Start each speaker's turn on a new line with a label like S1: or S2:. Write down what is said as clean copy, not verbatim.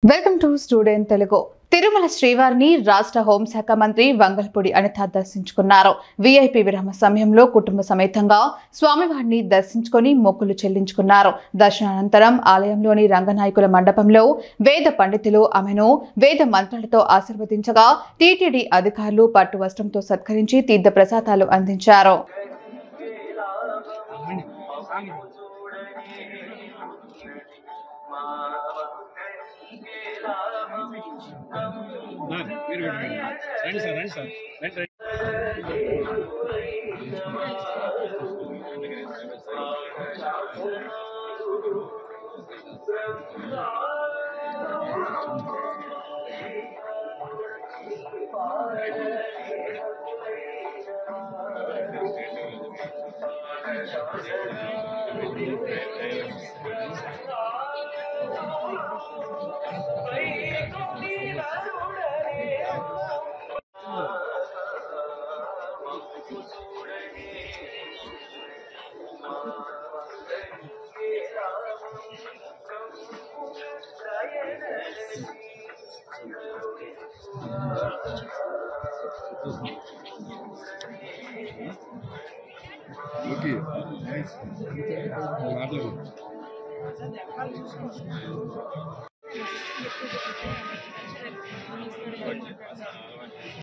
S1: Welcome to student Telugu. Tirumala శ్రీవారిని రాష్ట్ర హోంశాఖ మంత్రి వంగల్పూడి అనిత దర్శించుకున్నారు. వీఐపీ విరామ సమయంలో కుటుంబ సమేతంగా స్వామివారిని దర్శించుకొని మొక్కులు చెల్లించుకున్నారు. దర్శనానంతరం ఆలయంలోని రంగనాయకుల మండపంలో వేద పండితులు ఆమెను వేద మంత్రాలతో ఆశీర్వదించగా టీటీడీ అధికారులు పట్టు వస్త్రంతో సత్కరించి తీర్థ ప్రసాదాలు అందించారు.
S2: Okay.